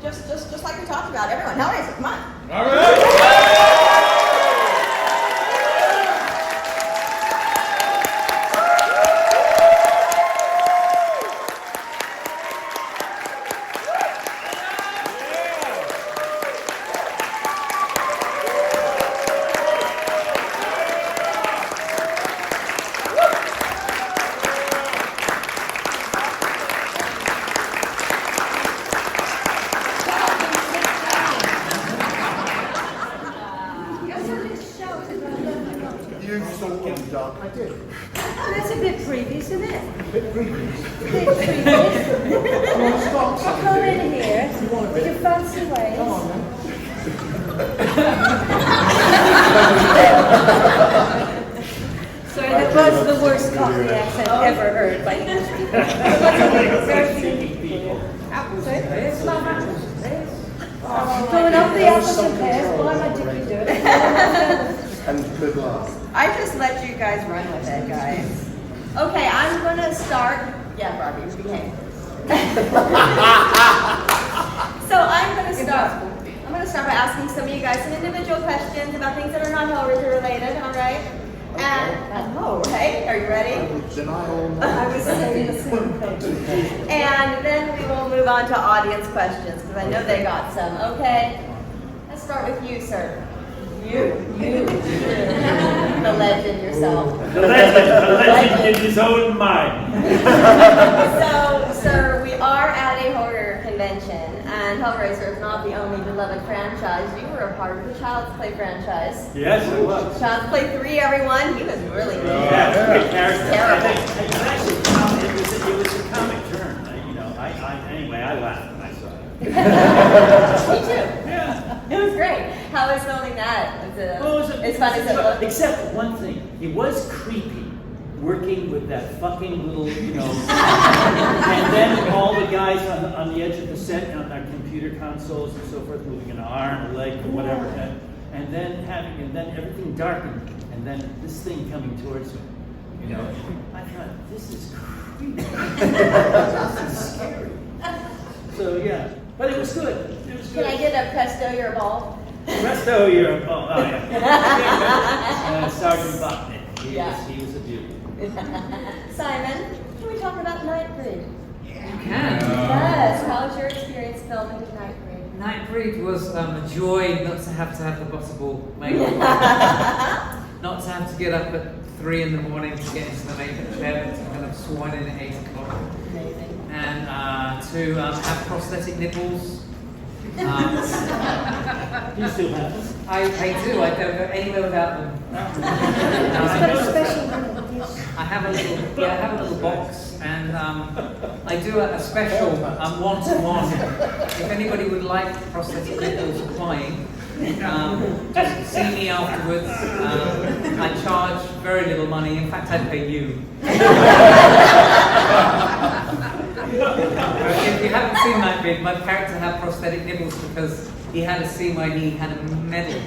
just like we talked about. Everyone, Hellraiser, come on. All right. I did. That's a bit previous, isn't it? A bit previous. A bit previous. Come in here with your fancy ways. Come on then. Sorry, that was the worst Cockney accent ever heard by English people. Going up the apples and pears, why am I dicky doing it? And the glass. I just let you guys run with it, guys. Okay, I'm gonna start. Yeah, Barbie, behave. So I'm gonna start by asking some of you guys some individual questions about things that are not Hellraiser related. All right? And okay, are you ready? I was saying the same thing. And then we will move on to audience questions because I know they got some. Okay, let's start with you, sir. You. The legend yourself. The legend in his own mind. So, sir, we are at a horror convention, and Hellraiser is not the only beloved franchise. You were a part of the Child's Play franchise. Yes, it was. Child's Play 3, everyone. He was really good. Yeah, great character. Terrible. It was a comic turn. Anyway, I laughed when I saw it. Me too. Yeah. It was great. How was filming that? It's fun as it looks. Except one thing, it was creepy working with that fucking little, and then all the guys on the edge of the set on their computer consoles and so forth, moving an arm, a leg, or whatever, and then everything darkened, and then this thing coming towards me. I thought, this is creepy. This is scary. So yeah, but it was good. It was good. Can I get a presto, you're a ball? Presto, you're a ball. Oh yeah. Sergeant Botnick. He was a beauty. Simon, can we talk about Nightbreed? You can. Yes. How was your experience filming Nightbreed? Nightbreed was a joy not to have the possible makeup. Not to have to get up at 3 in the morning to get into the makeup chair, to kind of swan in at 8 o'clock. Amazing. And to have prosthetic nipples. You still have them? I do. I don't go anywhere without them. It's got a special one. I have a little box, and I do a special one-to-one. If anybody would like prosthetic nipples applying, just see me afterwards. I charge very little money. In fact, I'd pay you. If you haven't seen Nightbreed, my character had prosthetic nipples because he had a scene where he had a metal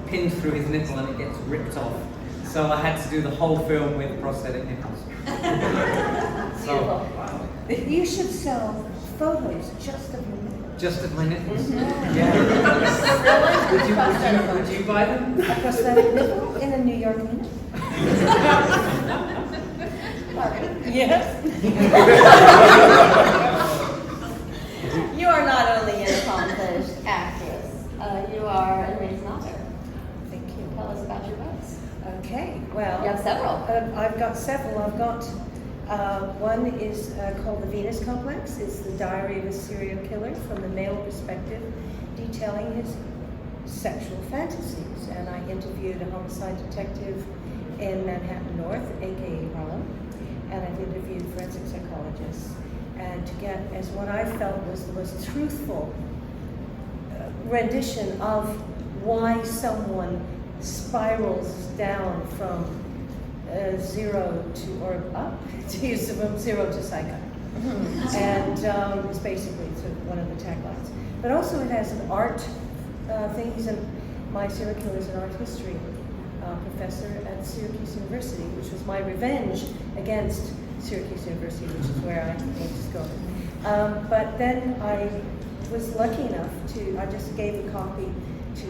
pinned through his nipple and it gets ripped off. So I had to do the whole film with prosthetic nipples. Beautiful. You should sell photos just of your nipples. Just of my nipples? Yeah. Would you buy them? A prosthetic nipple in a New York minute. Yes. You are not only an accomplished actress, you are an amazing author. Thank you. Tell us about your books. Okay, well. You have several. I've got several. I've got one is called The Venus Complex. It's the diary of a serial killer from the male perspective, detailing his sexual fantasies. And I interviewed a homicide detective in Manhattan North, aka Harlem, and I've interviewed forensic psychologists. And to get as what I felt was the most truthful rendition of why someone spirals down from 0 to, or up, to use from 0 to psycho. And it's basically one of the taglines. But also it has an art thing. My serial killer is an art history professor at Syracuse University, which was my revenge against Syracuse University, which is where I came to school. But then was lucky enough I just gave a copy to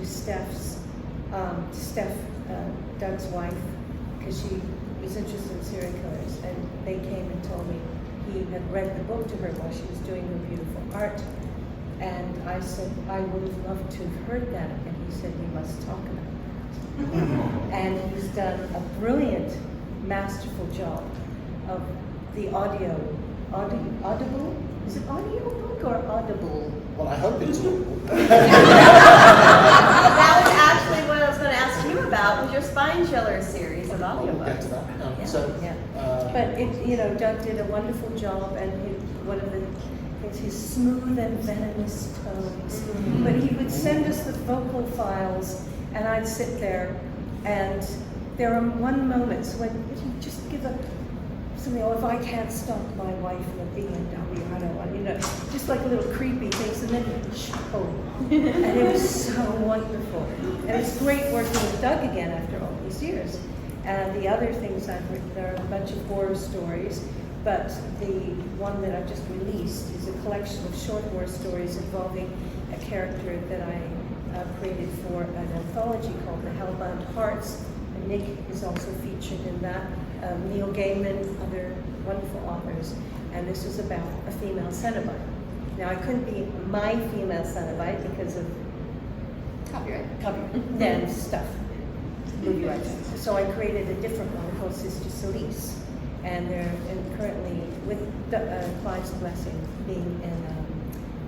Doug's wife, because she was interested in serial killers, and they came and told me he had read the book to her while she was doing her beautiful art. And I said, I would have loved to have heard that, and he said, we must talk about it. And he's done a brilliant, masterful job of the audible, is it audio book or audible? Well, I hope it's all. That was actually what I was going to ask you about, was your Spine Chiller series of We'll get audiobooks. to that. Yeah. So, Yeah. But Doug did a wonderful job, and one of the things, his smooth and venomous tones. Mm-hmm. But he would send us the vocal files, and I'd sit there, and there are moments when you just give something, if I can't stop my wife in a BMW, I don't want, just like little creepy things, and then and it was so wonderful. And it's great working with Doug again after all these years. And the other things I've written, there are a bunch of horror stories, but the one that I've just released is a collection of short horror stories involving a character that I created for an anthology called The Hellbound Hearts. And Nick is also featured in that. Neil Gaiman, other wonderful authors. And this is about a female Cenobite. Now, I couldn't be my female Cenobite because of Copyright. and stuff, movie rights. So I created a different one called Sister Celise, and they're currently with Clive's blessing, being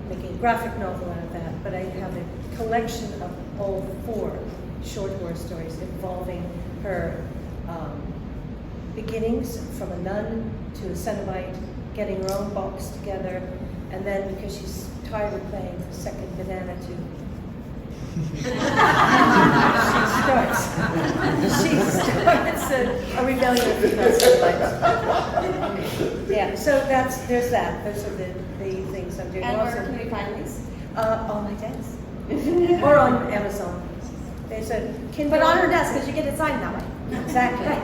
making a graphic novel out of that. But I have a collection of all 4 short horror stories involving her beginnings from a nun to a Cenobite, getting her own box together, and then because she's tired of playing the second banana tube. She starts a rebellion of female Cenobites. Yeah, so there's that. Those are the things I'm doing. And where can we find these? On my desk. Or on Amazon. There's a Kindle. But on her desk, because you get it signed that way. Exactly.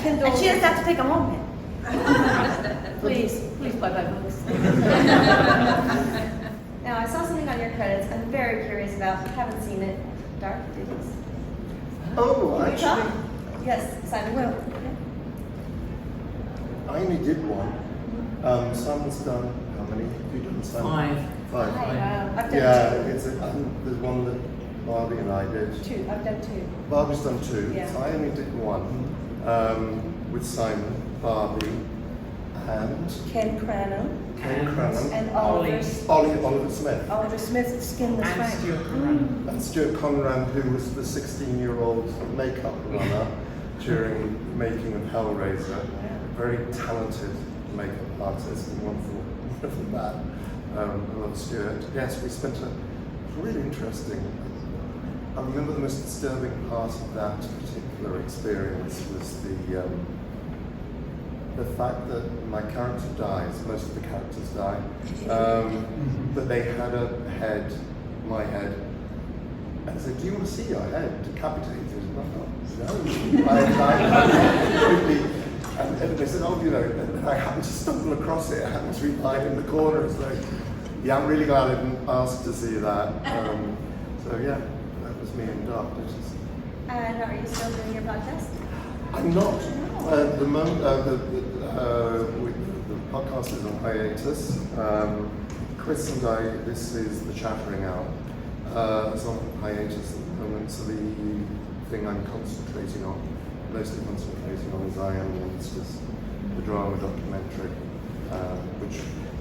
Kindle. And she doesn't have to take them home then. Please buy my books. Now, I saw something on your credits I'm very curious about. Haven't seen it. Dark Duties. oh, Can you talk? actually, Yes, Simon. Well, I only did one. Simon's done, how many have you done, Simon? 5. Five. I've done Yeah, 2. there's one that Barbie and I did. 2. I've done 2. Barbie's done 2, Yeah. so I only did one with Simon, Barbie, and Ken Cranham Ken Cranham, and Ollie. Oliver Smith, Oliver Smith, Skinless And Frank. Stuart Moran. and Stuart Conran, who was the 16-year-old makeup runner during the making of Hellraiser. Very talented makeup artist and wonderful that. I love Stuart. Yes, we spent a really interesting. I remember the most disturbing part of that particular experience was the fact that my character dies. Most of the characters die, but they had a head, my head. And I said, "Do you want to see your head decapitated?" No. And they said, "Oh, and I happened to stumble across it. I happened to be lying in the corner." It's like, yeah, I'm really glad I didn't ask to see that. So yeah, that was me in Dark Duties. And are you still doing your podcast? I'm not. The podcast is on hiatus. Chris and I, this is the Chattering Hour. It's on hiatus at the moment, so the thing I'm mostly concentrating on is I Am Monsters, the drama documentary, which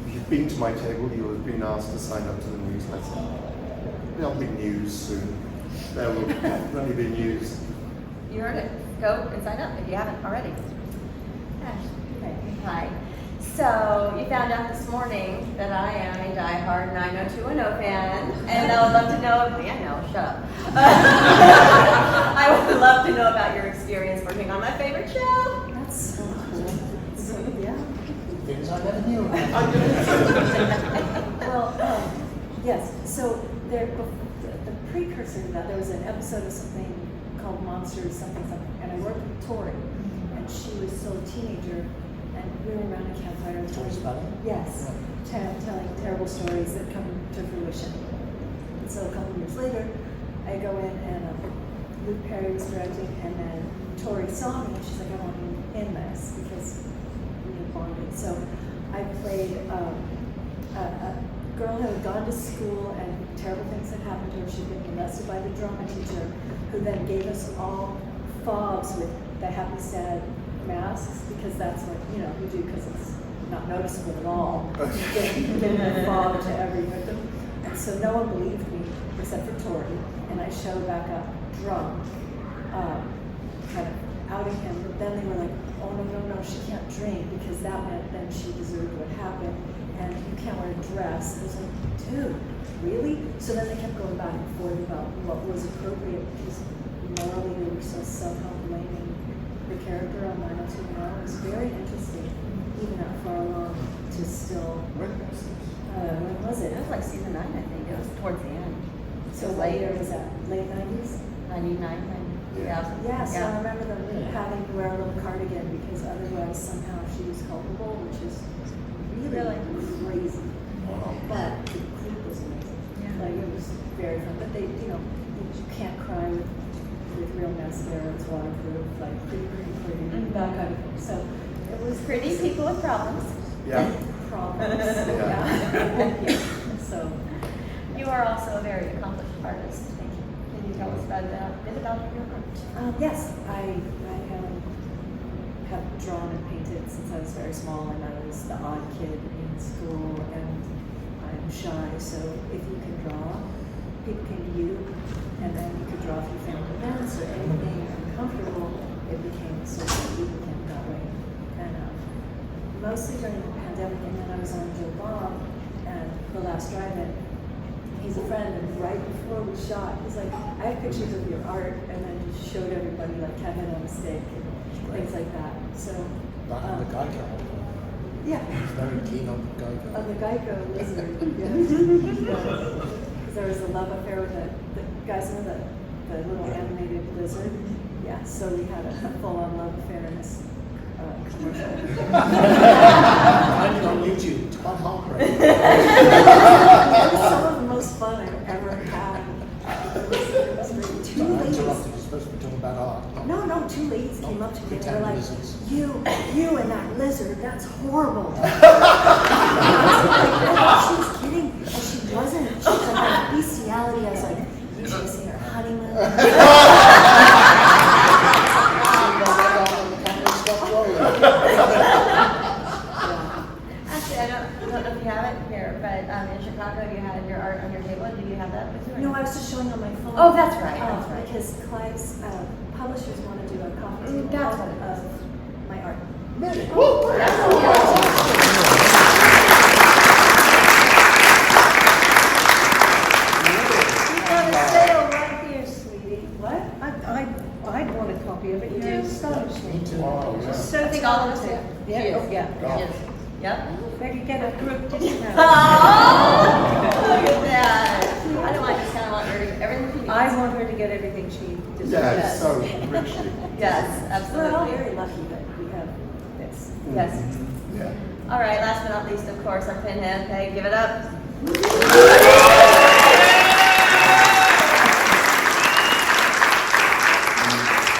if you've been to my table, you'll have been asked to sign up to the newsletter. There'll be news soon. There will definitely be news. You heard it. Go and sign up if you haven't already. Ash, okay. Hi. So you found out this morning that I am a diehard 90210 fan, and I would love to know. Yeah, no, shut up. I would love to know about your experience working on my favorite show. That's so cool. So, yeah. Things I never knew. Well, yes. So the precursor to that, there was an episode of something called Monsters, something, and I worked with Tori, and she was still a teenager, and we were around a campfire. And Tori Spelling? Yes. telling terrible stories that come to fruition. And so a couple years later, I go in and Luke Perry was directing, and then Tori saw me and she's like, I want you in this because we had bonded. So I played a girl who had gone to school and terrible things had happened to her. She'd been molested by the drama teacher, who then gave us all fobs with the happy sad masks, because that's what you do, because it's not noticeable at all. You give a fob to every victim, and so no one believed me except for Tori, and I showed back up drunk, kind of outing him. But then they were like, oh no, she can't drink because that meant then she deserved what happened. And you can't wear a dress. I was like, dude, really? So then they kept going back and forth about what was appropriate, because morally they were so somehow blaming the character on 90210. It was very interesting, even that far along, to still. When was this? When was it? It was like season 9, I think. It was towards the end. So later, was that late 90s? 99, 90. Yeah. Yeah, so I remember them having to wear a little cardigan because otherwise somehow she was culpable, which is really crazy. Wow. But the group was amazing. Yeah. Like it was very fun. But they, you can't cry with real mascara. It's waterproof, like pretty, that kind of thing. So it was Pretty people with problems. Yeah. problems. Yeah. Yeah. So You are also a very accomplished artist. Can you tell us a bit about your art? yes, I have drawn and painted since I was very small, and I was the odd kid in school, and I'm shy, so if you can draw, people came to you, and then you could draw through family events or anything uncomfortable, it became so that people came that way. And mostly during the pandemic, and then I was on Joe Bob and The Last Drive-In. He's a friend, and right before we shot, he's like, I have pictures of your art, and then he showed everybody like Kevin on a stick and things like that. So Back on the Geico. yeah, He's very keen on Geico. on the Geico lizard. Because there was a love affair with the guys know the little animated lizard. Yeah, so we had a full-on love affair in this commercial. Finding on YouTube, it's quite heartbreaking. It was some of the most fun I've ever had. It was great. Two I ladies. interrupted, you're supposed to be talking about art. No, two ladies came up to me and they were like, Lizards. you and that lizard, that's horrible. I thought she was kidding, and she wasn't. She was like, bestiality. I was like, you should have seen her honeymoon. Actually, I don't know if you have it here, but in Chicago you had your art on your table. Did you have that with you? or No, not? I was just showing on my phone. Oh, that's right, that's right. Because Clive's publishers want to do a coffee table That's what it of my art. Really? We've got a sale right here, sweetie. What? I want a copy of it. You You're do? astonishing. Me too. Wow, yeah. So I think all of us do. Yeah, She is. oh, yeah. She is. Yep. Maybe get a group discount. Oh, look at that. I don't want discount. I want everything she needs. I want her to get everything she deserves. Yeah, Yes. so richly. Yes, We're all absolutely. very lucky that we have this. Yes. Yeah. All right, last but not least, of course, our pinhead. Okay, give it up. You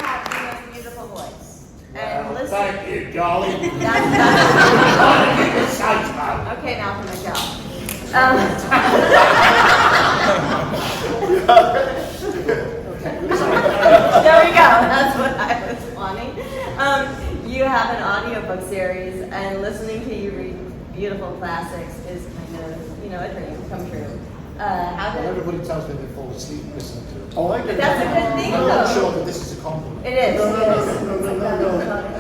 have the most beautiful voice. And listen. Thank you, darling. That's okay, now for my job. There we go. That's what I was wanting. You have an audiobook series, and listening to you read beautiful classics is kind of, a dream come true. How Well, did everybody tells me they fall asleep listening to it. Oh, I get That's a good thing, I'm not though. sure that this is a compliment. It is. No.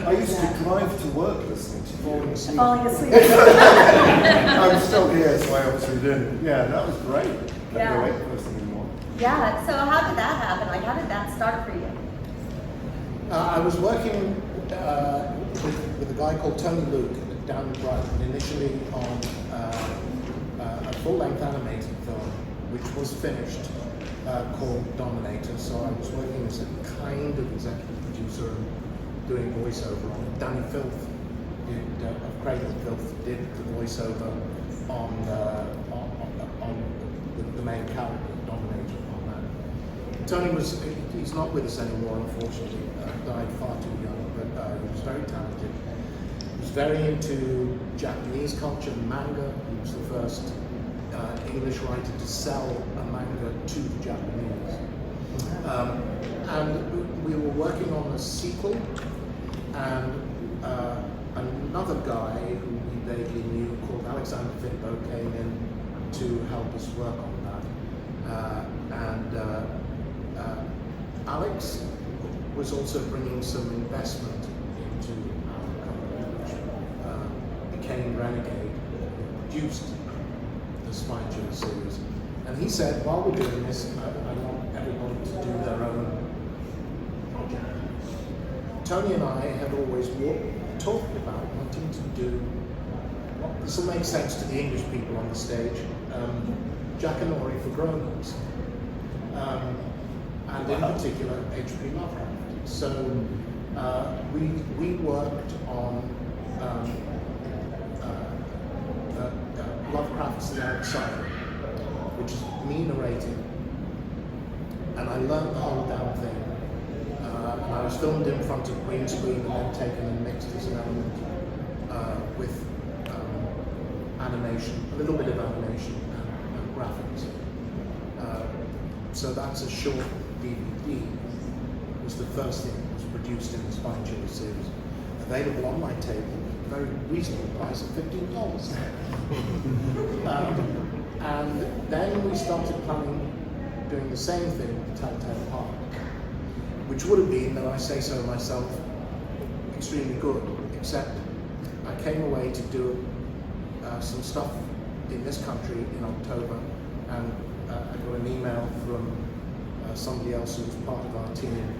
I used to drive to work listening to Falling asleep. Falling asleep. I'm still here, so I obviously didn't. Yeah, that was great. Kept me Yeah. awake first thing in the morning. Yeah, so how did that happen? Like, how did that start for you? I was working with a guy called Tony Luke down in Brighton, initially on a full-length animated film, which was finished, called Dominator. So I was working as a kind of executive producer and doing voiceover on it. Danny Filth of Cradle of Filth did the voiceover on the main character, Dominator, on that. Tony he's not with us anymore, unfortunately. Died far too young, but he was very talented. He was very into Japanese culture, manga. He was the first English writer to sell a manga to the Japanese. And we were working on a sequel, and another guy who we vaguely knew called Alexander Finbo came in to help us work on that. Alex was also bringing some investment into our company, which became Renegade, produced the Spine Chill series. And he said, while we're doing this, I want everyone to do their own project. Tony and I had always talked about wanting to do, this will make sense to the English people on the stage, Jackanory for grown-ups. And in particular, H.P. Lovecraft. So we worked on Lovecraft's The Outsider, which is me narrating, and I learned the whole damn thing. And I was filmed in front of green screen and then taken and mixed as an element with animation, a little bit of animation and graphics. So that's a short DVD. It was the first thing that was produced in the Spine Chill series. Available on my table, very reasonable price of $15. And then we started planning doing the same thing with Telltale Park, which would have been, though I say so myself, extremely good, except I came away to do some stuff in this country in October, and I got an email from somebody else who was part of our team.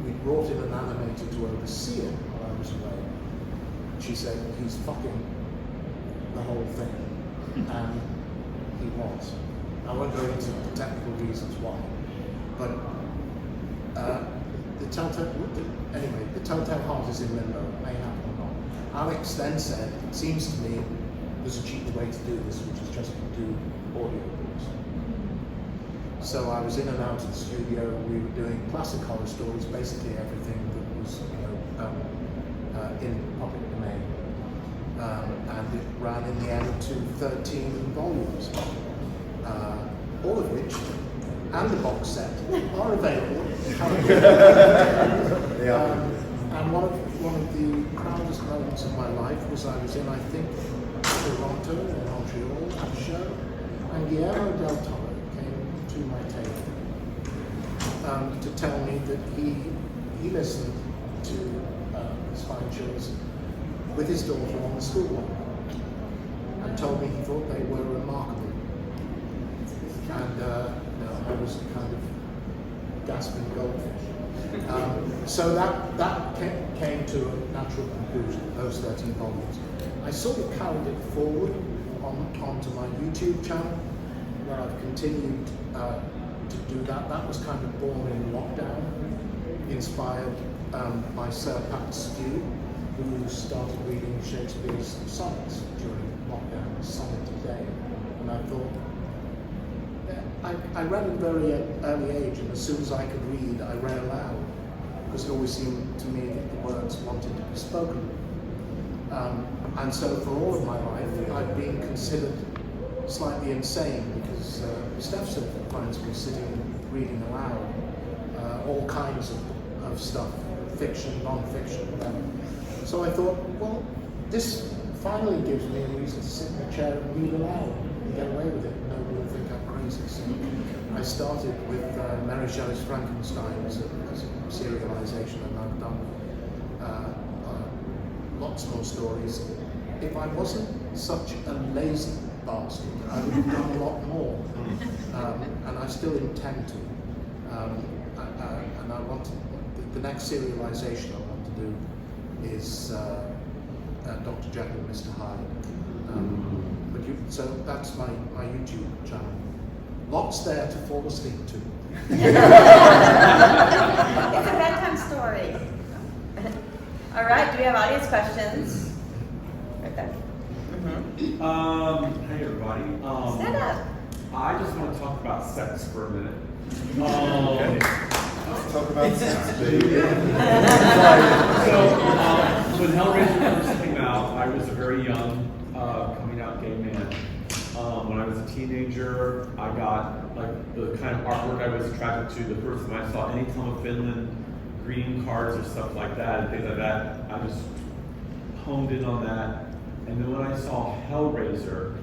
We brought in an animator to oversee it while I was away. She said, he's fucking the whole thing. And he was. I won't go into the technical reasons why. But the Telltale Heart is in limbo. It may happen or not. Alex then said, it seems to me there's a cheaper way to do this, which is just to do audiobooks. So I was in and out of the studio. We were doing classic horror stories, basically everything that was, in public domain, and it ran in the end to 13 volumes, all of which, and the box set, are available. And one of the proudest moments of my life was I was in, I think, Toronto or Montreal at a show, and Guillermo del Toro to my table to tell me that he listened to Spine Chills with his daughter on the school run, and told me he thought they were remarkable. And I was kind of gasping goldfish. So that came to a natural conclusion, those 13 volumes. I sort of carried it forward onto my YouTube channel, where I've continued to do that. That was kind of born in lockdown, inspired by Sir Pat Stew, who started reading Shakespeare's sonnets during lockdown, sonnet a day. And I thought, I read at a very early age, and as soon as I could read, I read aloud, because it always seemed to me that the words wanted to be spoken. And so for all of my life, I've been considered slightly insane, because Steph finds me sitting reading aloud all kinds of stuff, fiction, non-fiction. So I thought, well, this finally gives me a reason to sit in a chair and read aloud and get away with it. Nobody will think I'm crazy. So I started with Mary Shelley's Frankenstein as a serialization, and I've done lots more stories. If I wasn't such a lazy bastard, I would have done a lot more, and I still intend to. And I want to, the next serialization I want to do is Dr. Jekyll and Mr. Hyde. So that's my YouTube channel. Lots there to fall asleep to. It's a bedtime story. All right, do we have audience questions? Hey everybody. Stand up. I just want to talk about sex for a minute. Let's talk about sex, baby. So, when Hellraiser first came out, I was a very young, coming out gay man. When I was a teenager, I got like the kind of artwork I was attracted to. The first time I saw any Tom of Finland greeting cards or stuff like that, and things like that, I just honed in on that. And then when I saw Hellraiser,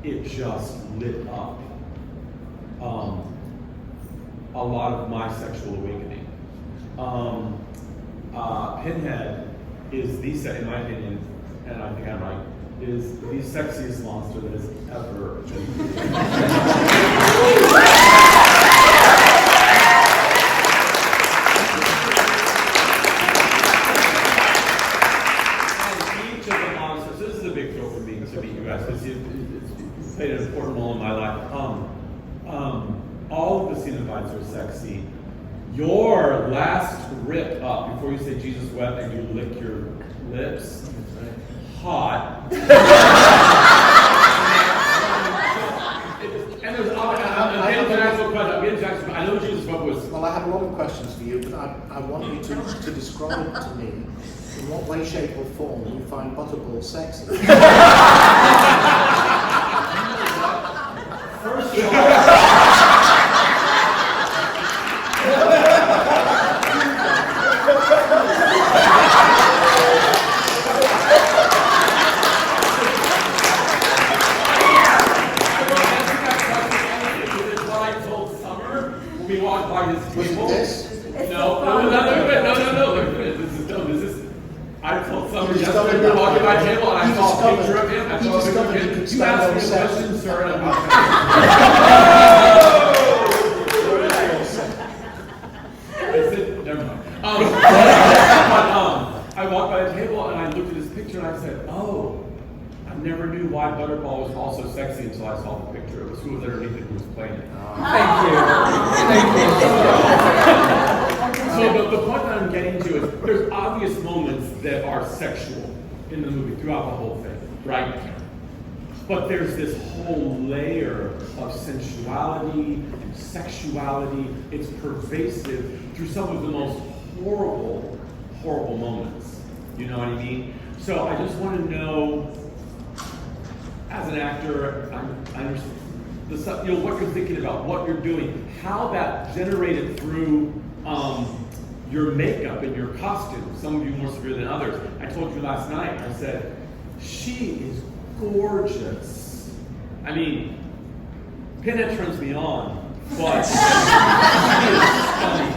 it just lit up a lot of my sexual awakening. Pinhead is in my opinion, and I think I'm right, is the sexiest monster that has ever been. This is a big deal for me to meet you guys because it's played an important role in my life. All of the Cenobites are sexy. Your last rip up before you say Jesus wept and you lick your lips, hot. And there's I know Jesus wept was. Well, I have a lot of questions for you, but I want you to describe to me in what way, shape, or form you find Butterball sexy. First of all. We walked by his table. No. This is. I told somebody yesterday we were walking by the table and I saw a picture of him. You asked me a question, sir, and I'm not. Never mind. I walked by the table and I looked at his picture and I said, "Oh, I never knew why Butterball was also sexy until I saw the picture. It was who was underneath it who was playing it." Thank you. So the point that I'm getting to is there's obvious moments that are sexual in the movie throughout the whole thing, right? But there's this whole layer of sensuality and sexuality. It's pervasive through some of the most horrible, horrible moments. You know what I mean? So I just want to know, as an actor, I understand what you're thinking about, what you're doing, how that generated through your makeup and your costume. Some of you more severe than others. I told you last night, I said, she is gorgeous. I mean, Pinhead turns me on, but she is stunning,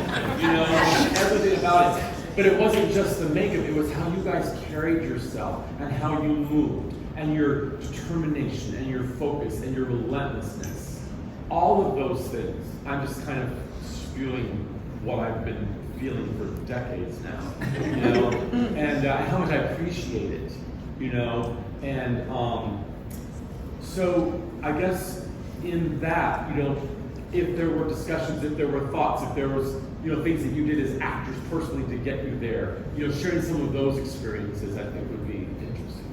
everything about it. But it wasn't just the makeup, it was how you guys carried yourself and how you moved and your determination and your focus and your relentlessness. All of those things. I'm just kind of spewing what I've been feeling for decades now, and how much I appreciate it, and so I guess in that, if there were discussions, if there were thoughts, if there was, things that you did as actors personally to get you there, sharing some of those experiences, I think would be interesting.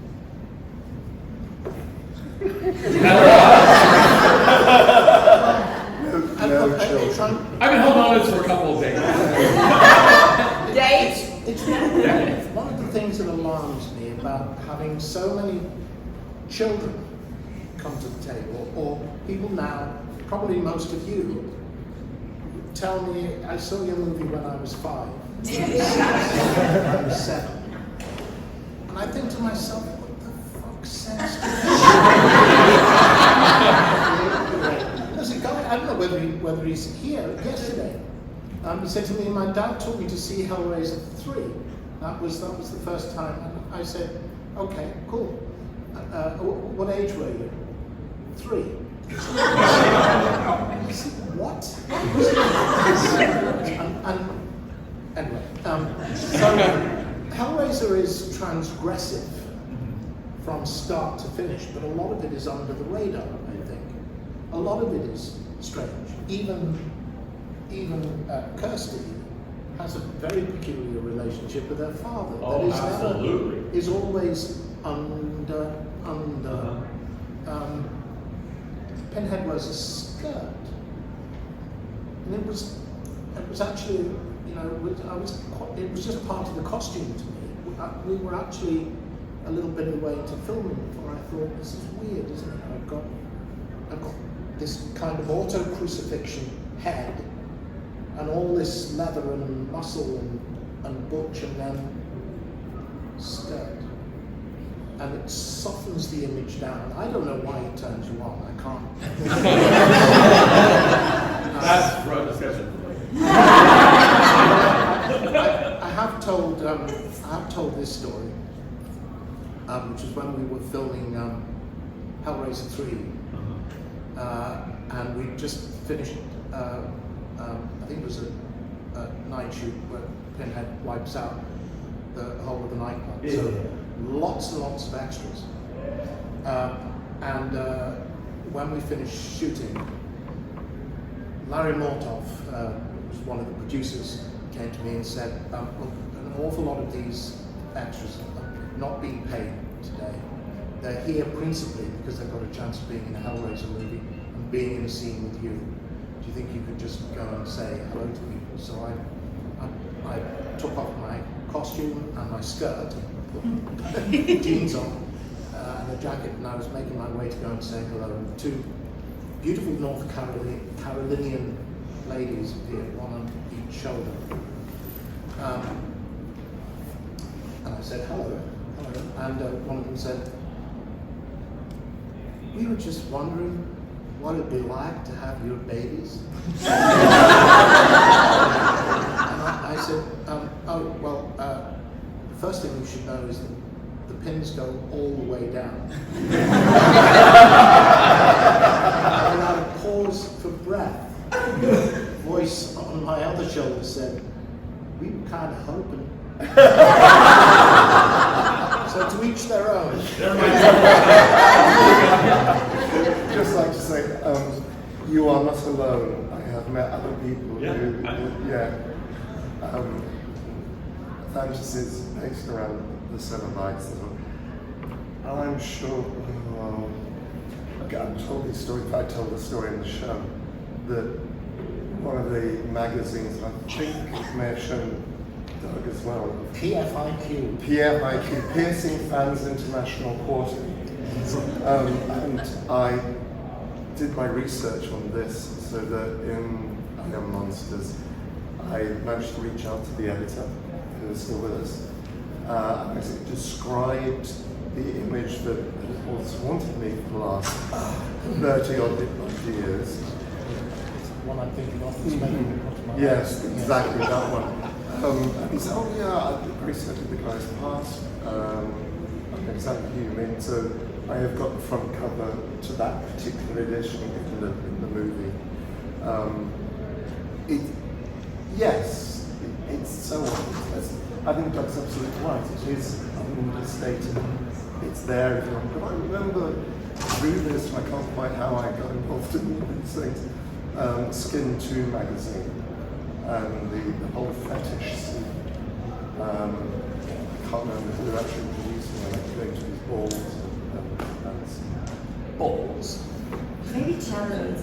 No children. I've been holding on to this for a couple of days. Date? It's one of the things that alarms me about having so many children come to the table, or people now, probably most of you, tell me, I saw your movie when I was 5, I was 7. And I think to myself, what the fuck sense There's a guy, I don't know whether he's here, yesterday. He said to me, my dad took me to see Hellraiser 3. That was the first time. And I said, okay, cool. What age were you? 3. He said, what? Anyway, so Hellraiser is transgressive from start to finish, but a lot of it is under the radar, I think. A lot of it is strange. Even Kirsty has a very peculiar relationship with her father. Oh, absolutely. Is always under under. Pinhead wears a skirt, and it was actually, you know, it was just part of the costume to me. We were actually a little bit away into filming before I thought, this is weird, isn't it? I've got this kind of auto crucifixion head, and all this leather and muscle and butch, and then skirt. And it softens the image down. I don't know why it turns you on. I can't. That's for a discussion. I have told this story, which is when we were filming Hellraiser 3, and we just finished. I think it was a night shoot where Pinhead wipes out the whole of the nightclub. Yeah. So lots and lots of extras. And when we finished shooting, Larry Mortov, who's one of the producers, came to me and said, look, an awful lot of these extras are not being paid today. They're here principally because they've got a chance of being in a Hellraiser movie and being in a scene with you. Do you think you could just go and say hello to people? So I took off my costume and my skirt, put jeans on, and a jacket, and I was making my way to go and say hello. Two beautiful North Carolinian ladies appeared, one on each shoulder. And I said, hello. And one of them said, we were just wondering what it'd be like to have your babies. And I said, oh, well, the first thing you should know is that the pins go all the way down. And I paused for breath. The voice on my other shoulder said, we were kind of hoping. So to each their own. Just like to say, you are not alone. I have met other people fantasies based around the Seven Lights. And I'm sure, I'm told this story, I told the story in the show, that one of the magazines, I think it may have shown Doug as well. PFIQ. PFIQ, Piercing Fans International Quarterly. And I did my research on this so that in I Am Monsters, I managed to reach out to the editor, who is still with us, and basically described the image that has haunted me for the last 30-odd years. One I'm thinking of is making Yes, exactly, that one. And he said, oh yeah, I did very certainly the guy's past. I know exactly who you mean. So I have got the front cover to that particular edition in the movie. It's so obvious. I think Doug's absolutely right. It is understated. It's there if you want. But I remember through this, and I can't quite how I got involved in these things, Skin 2 magazine and the whole fetish scene. I can't remember who actually produced it. I like going to these balls and balls. Maybe Chandler's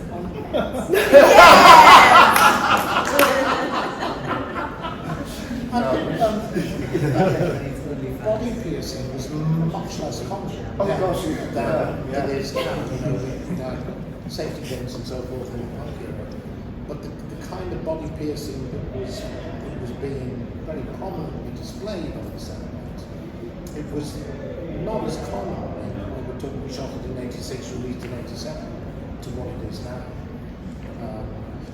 Body piercing was much less common than it is now. You know, with safety pins and so forth in the punk era. But the kind of body piercing that was being very prominently displayed on the cinema, it was not as common when we're talking, we shot it in '86, released in '87, to what it is now.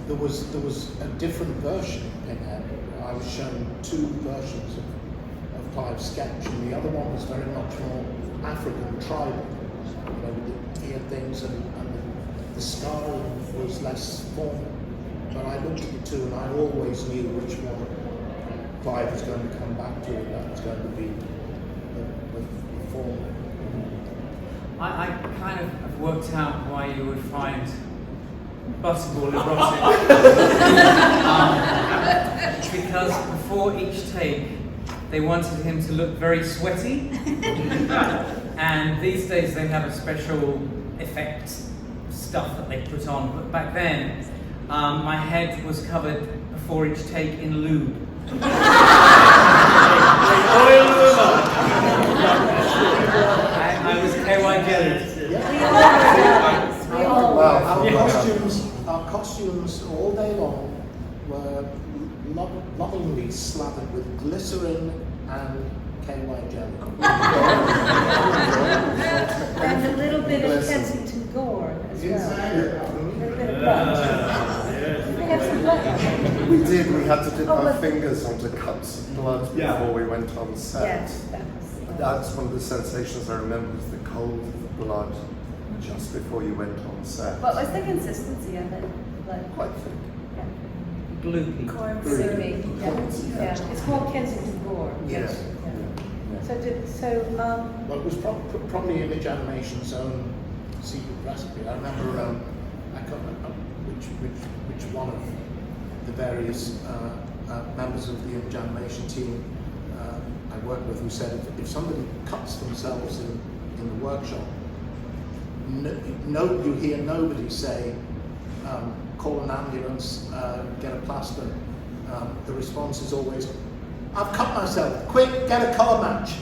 There was a different version of Pinhead. I was shown two versions of Clive's sketch, and the other one was very much more African tribal, you know, with the ear things, and the skull was less formal. But I looked at the two, and I always knew which one Clive was going to come back to, and that was going to be the form. I kind of have worked out why you would find Butterball erotic. Because before each take, they wanted him to look very sweaty, And these days they have a special effect stuff that they put on. But back then, my head was covered before each take in lube. I was KY jelly. Our costumes all day long were lovingly slathered with glycerin and KY jelly. And a little bit of Kensington gore as well. A little bit of blood. They have some blood. We did. We had to dip Oh, our but- fingers onto cups of blood before we went on set. Yes, that was. That's one of the sensations I remember, was the cold of the blood just before you went on set. What was the consistency of it? Like, Quite thick. Gloopy. corn Gloopy. soupy. Yeah, it's called Kensington gore. Yes. So, Well, it was probably Image Animation's own secret recipe. I remember I can't remember which one of the various members of the Image Animation team I worked with who said if somebody cuts themselves in the workshop, you hear nobody say, call an ambulance, get a plaster. The response is always, I've cut myself, quick, get a color match.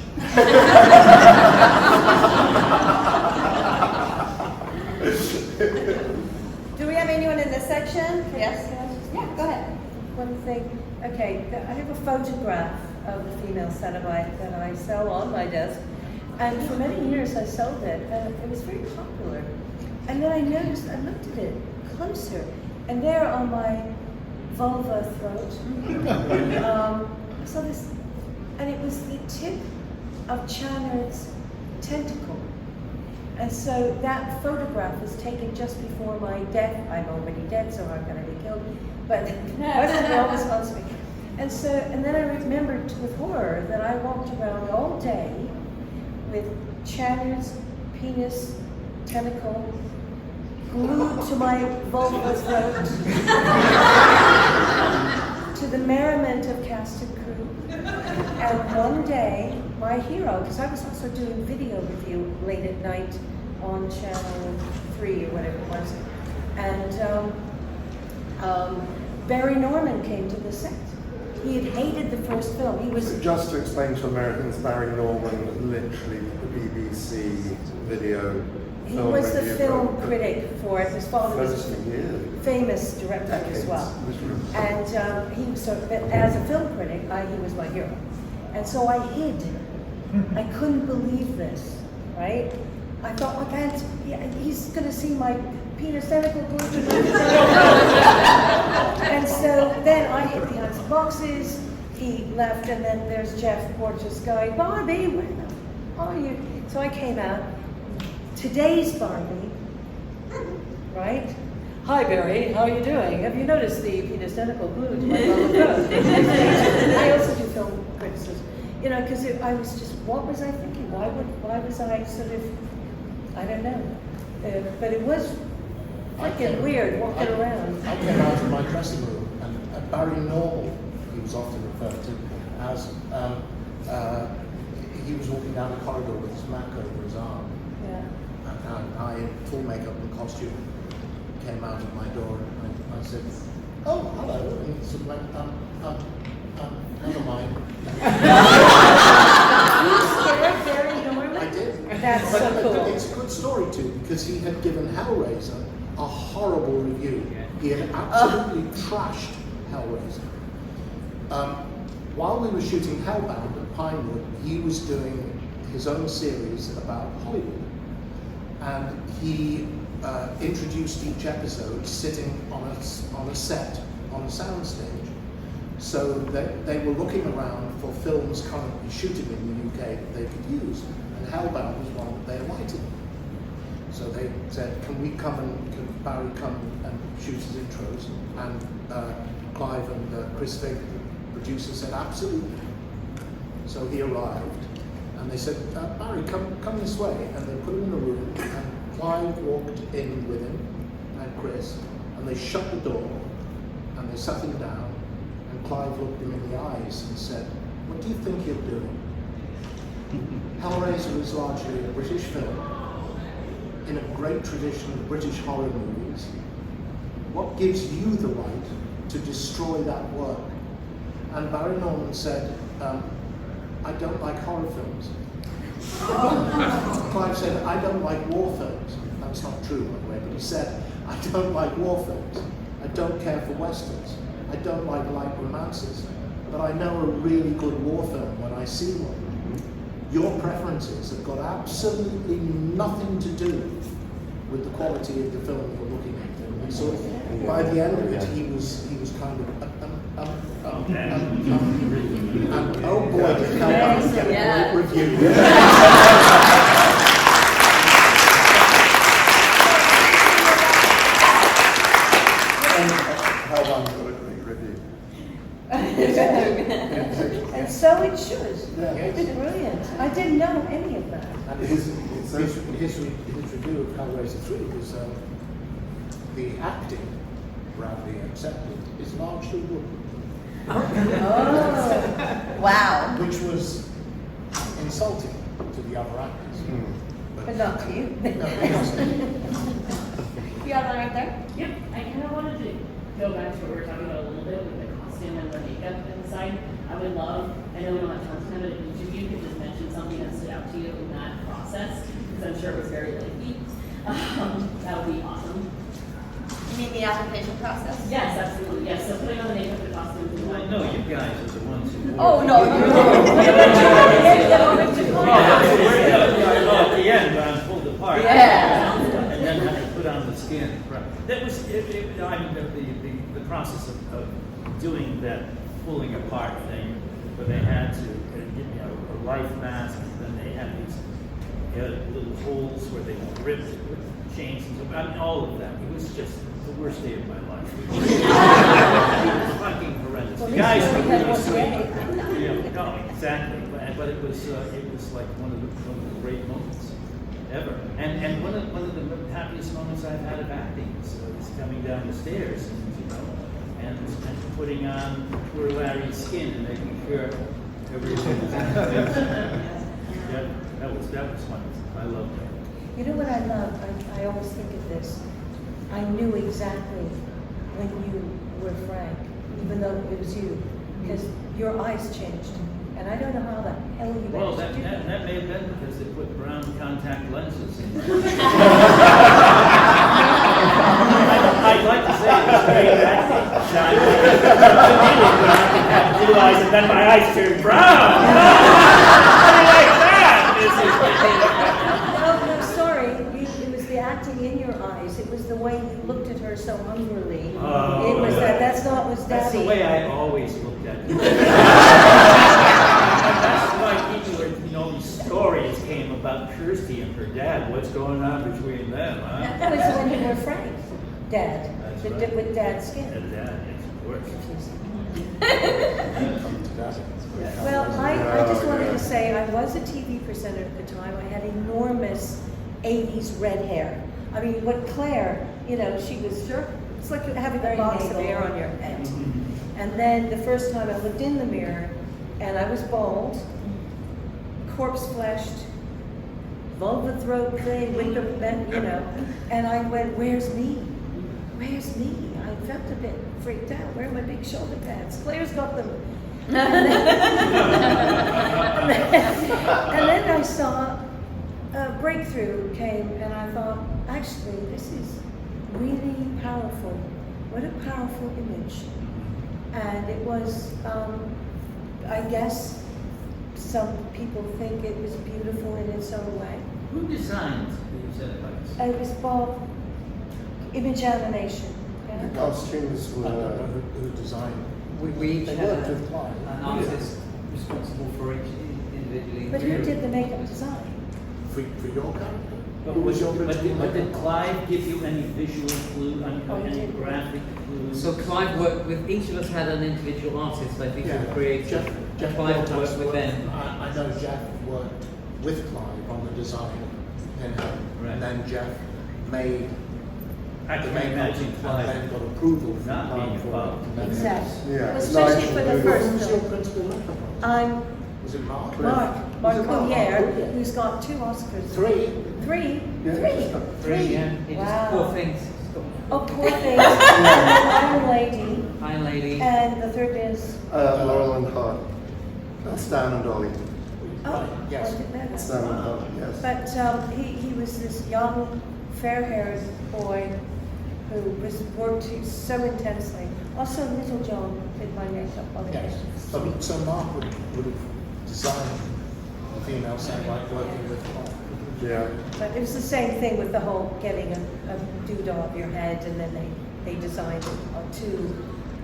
Do we have anyone in this section? Yes? Yeah, go ahead. one thing, okay, I have a photograph of the female Cenobite that I sell on my desk, and for many years I sold it, and it was very popular. And then I noticed, I looked at it closer, and there on my vulva throat, I saw this, and it was the tip of Channard's tentacle. And so that photograph was taken just before my death. I'm already dead, so I'm going to be killed. But the person always haunts me. And so, and then I remembered with horror that I walked around all day with Channard's penis tentacle glued to my vulva throat, to the merriment of cast and crew. And one day, my hero, because I was also doing video review late at night on Channel 3 or whatever it was, and Barry Norman came to the set. He had hated the first film. He was Just to explain to Americans, Barry Norman, literally the BBC video. he was the review film program. critic for it. His father was 30 years. famous director as well. And he was as a film critic, he was my hero. And so I hid. I couldn't believe this, right? I thought, well, he's going to see my penis tentacle glued to And so then I hid behind some boxes. He left, and then there's Jeff Porteous going, Barbie, where the hell are you? So I came out. Today's Barbie, right? Hi Barry, how are you doing? Have you noticed the penis tentacle glued to my throat? I also do film criticism, you know, because I was just, what was I thinking? Why was I sort of, I don't know, but it was freaking weird walking around. I came out of my dressing room, and Barry Normal, he was often referred to as, he was walking down the corridor with his Mac over his arm. Yeah. And I, in full makeup and costume, came out of my door and I said, oh, hello. And he sort of went, never mind. You scared Barry Norman? I did. That's so cool. But it's a good story too, because he had given Hellraiser a horrible review. He had absolutely trashed Hellraiser. While we were shooting Hellbound at Pinewood, he was doing his own series about Hollywood. And he introduced each episode sitting on a set, on a soundstage. So they were looking around for films currently shooting in the UK that they could use. And Hellbound was one that they alighted. So they said, can Barry come and shoot his intros? And Clive and Chris Figg, the producer, said, absolutely. So he arrived. And they said, Barry, come this way. And they put him in a room, and Clive walked in with him, and Chris, and they shut the door, and they sat him down, and Clive looked him in the eyes and said, what do you think you're doing? Hellraiser is largely a British film in a great tradition of British horror movies. What gives you the right to destroy that work? And Barry Norman said, I don't like horror films. Clive said, I don't like war films. That's not true, by the way, but he said, I don't like war films. I don't care for westerns. I don't like light romances. But I know a really good war film when I see one. Your preferences have got absolutely nothing to do with the quality of the film you're looking at. And so by the end of it, he was kind of, and oh boy, did Hellraiser get a great review. Hellraiser got a great review. And so it should. Yeah. It's brilliant. I didn't know any of that. And his review of Hellraiser 3 was the acting, Bradley accepted, is largely good. Oh, wow. Which was insulting to the other actors. But not to you. No, it wasn't. You have one right there? Yep, I kind of wanted to go back to what we were talking about a little bit with the costume and the makeup inside. I would love, I know we don't have time tonight, but if each of you could just mention something that stood out to you in that process, because I'm sure it was very lengthy. That would be awesome. You mean the application process? Yes, absolutely, yes. So putting on the makeup, the costumes, and I know you guys are the ones who. Oh, no. At the end, when I'm pulled apart. Yeah. And then have to put on the skin. Right. That was, I mean, the process of doing that pulling apart thing, where they had to give me a life mask, and then they had these little holes where they ripped with chains and stuff. I mean, all of that. It was just the worst day of my life. It was fucking horrendous. Well, The guys we were had really one sweet. day. Yeah, no, exactly. But it was like one of the great moments ever. And one of the happiest moments I've had of acting is coming down the stairs and putting on poor Larry's skin and making sure everything was in place. Yeah, that was fun. I loved that. You know what I love? I always think of this. I knew exactly when you were Frank, even though it was you, because your eyes changed. And I don't know how the hell you Well, managed to do that. that may have been because they put brown contact lenses in. I'd like to say it was great acting, Sean. Blue eyes, and then my eyes turned brown. How do you like that? No, sorry. It was the acting in your eyes. It was the way you looked at her so hungrily. Oh, It was yeah. that's not was Daddy. That's the way I always looked at it. That's why people were, these stories came about Kirsty and her dad. What's going on between them, huh? That was when you were Frank, Dad. That's The- right. With Dad's skin. And dad, yes, of course. Well, I just wanted to say I was a TV presenter at the time. I had enormous 80s red hair. I mean, what Claire, she was sure. It's like having a Very box of nasal. air on your head. And then the first time I looked in the mirror, and I was bald, corpse fleshed, vulva throat thing with the, and I went, "Where's me? Where's me?" I felt a bit freaked out. Where are my big shoulder pads? Claire's got them. And then I saw a breakthrough came, and I thought, actually, this is really powerful. What a powerful image. And it was, I guess, some people think it was beautiful in its own way. Who designed these effects? It was Bob, image animation. The Yeah? costumes I don't know were. who designed. We each They had worked with Clive. an artist responsible for each individually. But who did the makeup design? For your character? But Who was your did principal? Clive give you any visual clue, Oh, he any did. graphic clues? So Clive worked with, each of us had an individual artist, I think, who created. Jeff Clive Walters worked with them. I know Jeff worked with Clive on the design in her, Right. and then Jeff made I the can makeup imagine and Clive then got approval from not being Clive for involved. it. and then- Exactly. Yeah, Especially Nigel for the Lewis. first Who was your film. principal makeup artist? I'm Was it Mark? Mark. Marcouillère, who's got 2 Oscars. Three. Three? Yeah. Three, yeah. He just Wow. poor things. Oh, poor thing. And then Iron Lady. Iron Lady. And the third is. Laurel and Hart. Stan and Dolly. Oh, Yes. I didn't know that. Stan and Hart, yes. But he was this young, fair-haired boy who worked so intensely. Also, Little John did my makeup on the Yes. So Mark would have designed the female Cenobite working with Mark. Yeah. But it was the same thing with the whole getting a doodah of your head, and then they designed a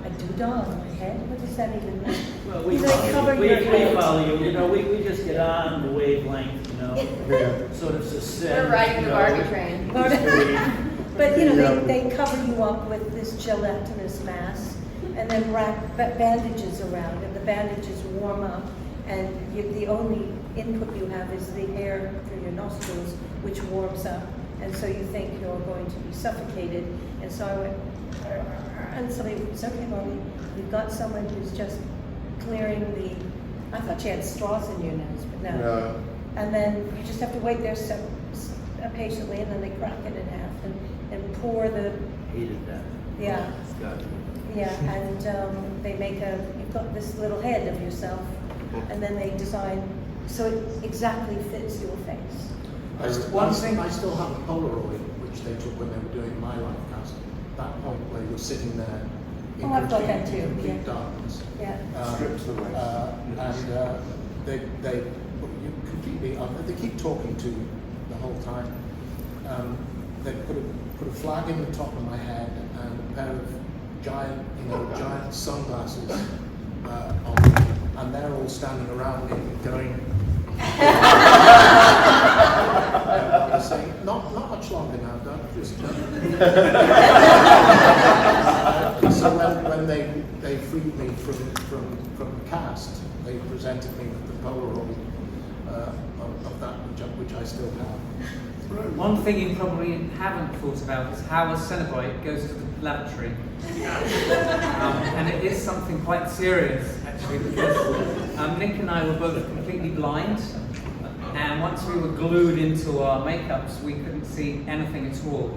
doodah on my head. What does that even mean? Well, You know, they cover we your head. follow you. You know, we just get on the wavelength. You know, Yeah. sort of suspend. We're riding you the know, Barbie train. But you know, they cover you up with this gelatinous mass, and then wrap bandages around, and the bandages warm up, and the only input you have is the air through your nostrils, which warms up, and so you think you're going to be suffocated. And so I went, and somebody, it's okay, Barbie, we've got someone who's just clearing the. I thought you had straws in your nose, but no. No. And then you just have to wait there patiently, and then they crack it in half and pour the. Hated that. Yeah. God. Yeah, and they make you've got this little head of yourself, and then they design so it exactly fits your face. I still have a Polaroid which they took when they were doing my life cast. That point where you're sitting there in Oh, I've got that too, complete yeah. darkness. Yeah. Stripped to the waist. And they you completely. They keep talking to you the whole time. They put a flag in the top of my head and a pair of giant sunglasses on me, and they're all standing around me going. I was saying, not much longer now, Doug. Just. So when they freed me from the cast, they presented me with the Polaroid of that which I still have. One thing you probably haven't thought about is how a Cenobite goes to the lavatory. And it is something quite serious, actually, because Nick and I were both completely blind, and once we were glued into our makeups, we couldn't see anything at all.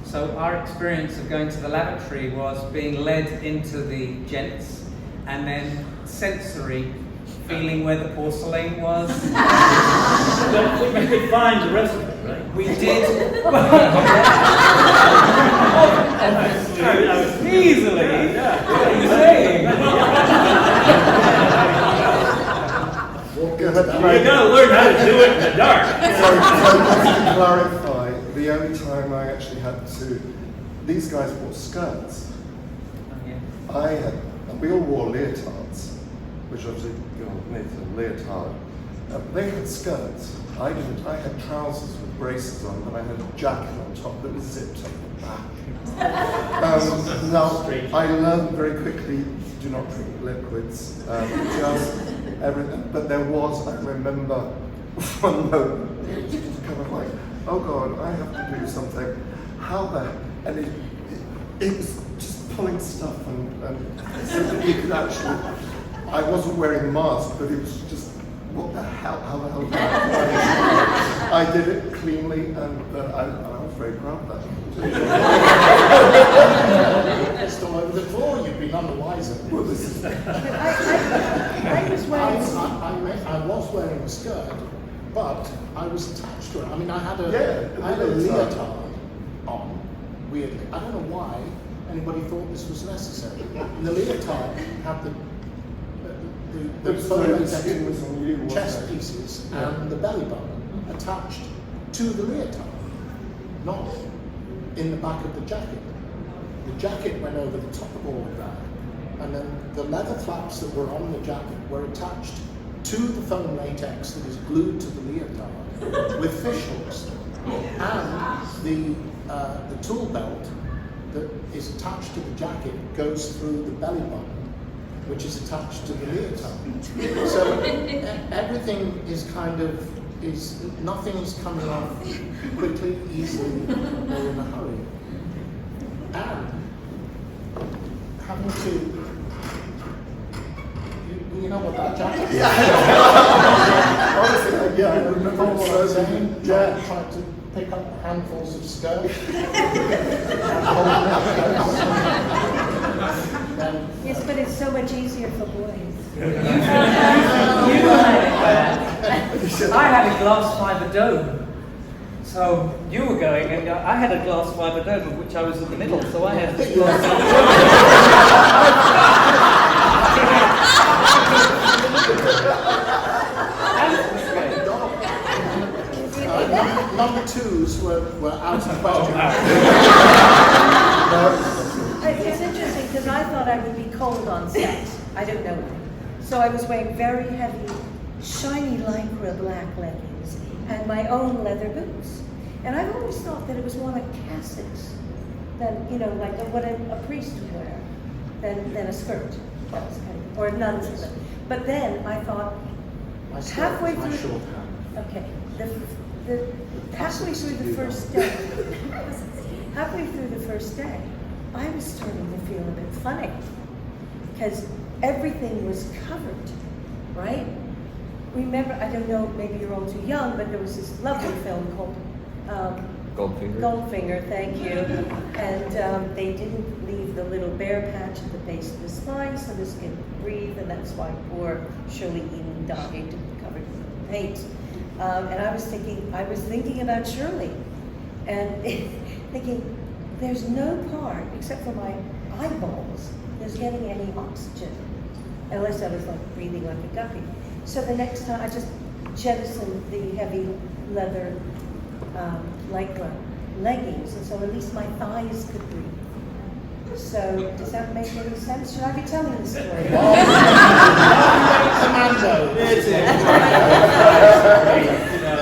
So our experience of going to the lavatory was being led into the gents, and then sensory, feeling where the porcelain was. But you could find the rest of it, right? We did. I was Easily. Yeah. What are you saying? You gotta learn how to do it in the dark. So just to clarify, the only time I actually had to, these guys wore skirts. We all wore leotards, which obviously makes a leotard. They had skirts. I didn't. I had trousers with braces on, but I had a jacket on top that was zipped up the back. Now, I learned very quickly, do not drink liquids, just everything. But there was, I remember, one moment, it was just kind of like, oh God, I have to do something. How the, and it was just pulling stuff and so that you could actually, I wasn't wearing a mask, but it was just, what the hell, how the hell did I did it cleanly, and I was very proud of that. Still over the floor, you'd be none the wiser. Well, this is, I was wearing. I was wearing a skirt, but I was attached to it. I mean, I had a leotard. leotard on, weirdly. I don't know why anybody thought this was necessary. And the leotard had the skin was on you, chest wasn't it? pieces and the belly button attached to the leotard, not in the back of the jacket. The jacket went over the top of all of that, and then the leather flaps that were on the jacket were attached to the foam latex that is glued to the leotard with fish hooks, and the tool belt that is attached to the jacket goes through the belly button, which is attached to the leotard. So everything is nothing is coming off quickly, easily, or in a hurry. And having to, you know what that jacket is? honestly, handfuls of skirt. Yes, but it's so much easier for boys. I had a glass fiber dome. So you were going, and I had a glass fiber dome of which I was in the middle, so I had this glass fiber dome. Number twos were out of the question. It's interesting because I thought I would be cold on set. I don't know why. So I was wearing very heavy, shiny lycra black leggings and my own leather boots. And I've always thought that it was more like cassocks than, you know, like what a priest would wear, than a skirt. That was kind of, or nuns even. But then I thought, halfway through, okay, halfway through the first day, I was starting to feel a bit funny because everything was covered, right? Remember, I don't know, maybe you're all too young, but there was this lovely film called Goldfinger, thank you. And they didn't leave the little bare patch at the base of the spine so the skin could breathe, and that's why poor Shirley Eaton died covered in paint. And I was thinking about Shirley, and thinking, there's no part, except for my eyeballs, that's getting any oxygen, unless I was like breathing like a guppy. So the next time I just jettisoned the heavy leather lycra leggings, and so at least my thighs could breathe. So does that make any sense? Should I be telling the story? Commando. It's it. You know,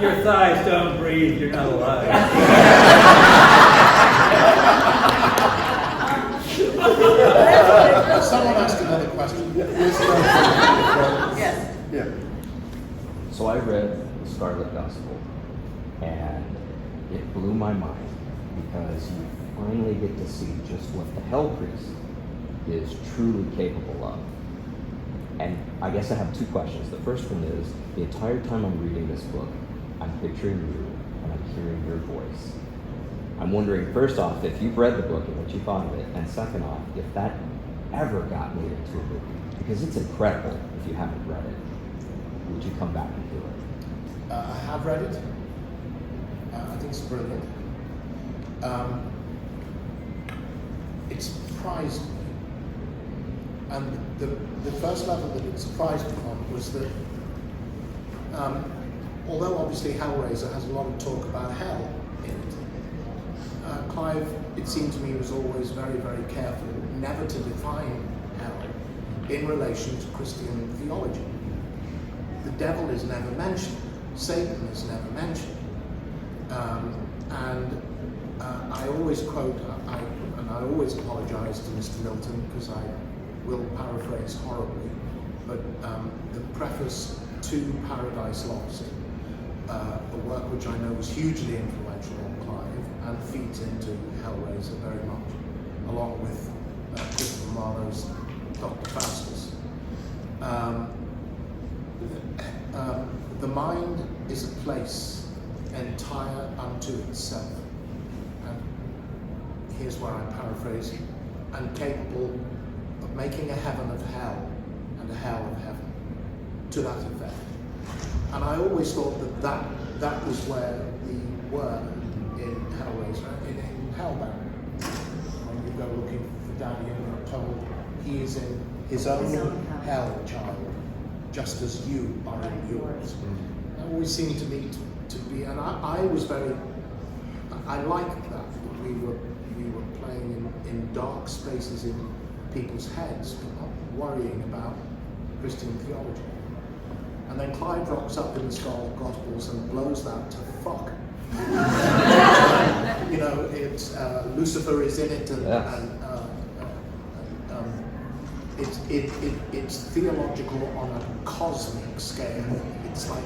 your thighs don't breathe, you're not alive. Someone asked another question. Yes. Yeah. So I read the Scarlet Gospel, and it blew my mind because you finally get to see just what the Hell Priest is truly capable of. And I guess I have two questions. The first one is, the entire time I'm reading this book, I'm picturing you and I'm hearing your voice. I'm wondering, first off, if you've read the book and what you thought of it, and second off, if that ever got made into a movie, because it's incredible if you haven't read it. Would you come back and do it? I have read it. I think it's brilliant. It surprised me. And the first level that it surprised me on was that, although obviously Hellraiser has a lot of talk about hell in it, Clive, it seemed to me, was always very, very careful never to define hell in relation to Christian theology. The devil is never mentioned. Satan is never mentioned. I always quote, and I always apologize to Mr. Milton because I will paraphrase horribly, but the preface to Paradise Lost, a work which I know was hugely influential on Clive and feeds into Hellraiser very much, along with Christopher Marlowe's Dr. Faustus. The mind is a place entire unto itself. And here's where I paraphrase, and capable of making a heaven of hell and a hell of heaven, to that effect. And I always thought that was where we were in Hellraiser, in Hellbound. When you go looking for Danny and you're told he is in his own hell, child, just as you are in yours. That always seemed to me to be, and I was very, I liked that we were playing in dark spaces in people's heads, but not worrying about Christian theology. And then Clive rocks up in the Scarlet Gospels and blows that to fuck. You know, it's Lucifer is in it, and, it's theological on a cosmic scale. It's like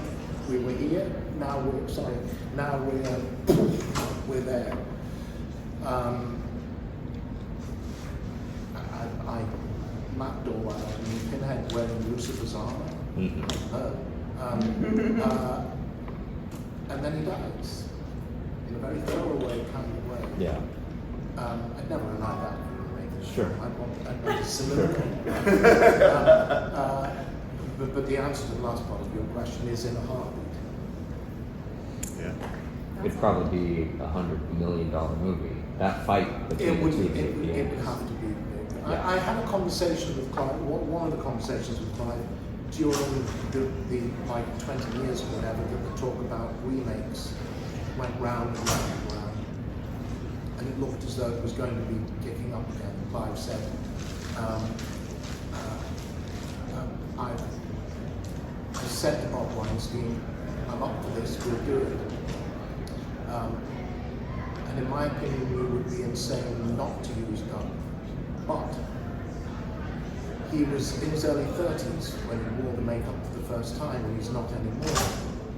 we were here, now we're there. I mapped all out, and Pinhead wearing Lucifer's armor. And then he dies. very throwaway kind of way. Yeah. I'd never allow that if we were making a Sure. film. I'd want a soliloquy. But the answer to the last part of your question is in a heartbeat. Yeah. It'd probably be $100 million movie. That fight between It would, the two it would Europeans. have to be big. Yeah. I had a conversation with Clive, one of the conversations with Clive during the like 20 years or whatever that the talk about remakes went round and round and round. And it looked as though it was going to be kicking up again. Clive said, I said to Bob Weinstein, I'm up for this, we'll do it. And in my opinion, we would be insane not to use Doug. But he was in his early 30s when he wore the makeup for the first time, and he's not anymore.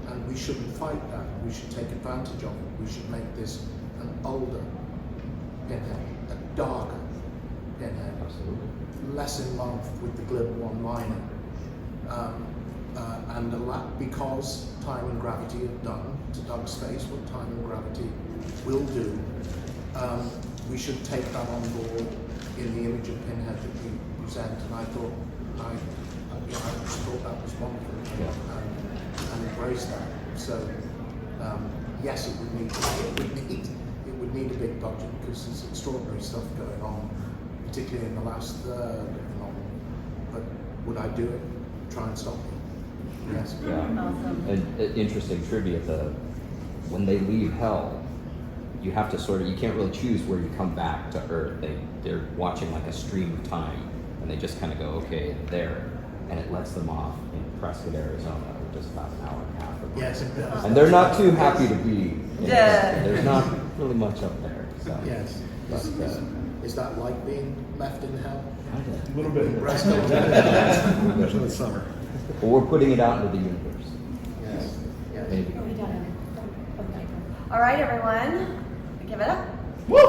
And we shouldn't fight that. We should take advantage of it. We should make this an older Pinhead, a darker Pinhead, Absolutely. less in love with the glib one-liner. Because time and gravity have done to Doug's face what time and gravity will do, we should take that on board in the image of Pinhead that we present. And I thought, I just thought that was wonderful, and embrace that. So yes, it would need a big budget because there's extraordinary stuff going on, particularly in the last third of the novel. But would I do it? Try and stop it? Yes. Yeah. Awesome. And interesting trivia, when they leave Hell, you have to you can't really choose where you come back to Earth. They're watching like a stream of time, and they just kind of go, okay, there. And it lets them off in Prescott, Arizona, just about an hour and a half. Yes, it does. And they're not too happy to be. Yeah. There's not really much up there. So. Yes. But, Is that like being left in hell? a little bit. Especially in the summer. But we're putting it out into the universe. Yes. Yes. Maybe. All right, everyone, give it up. Woo!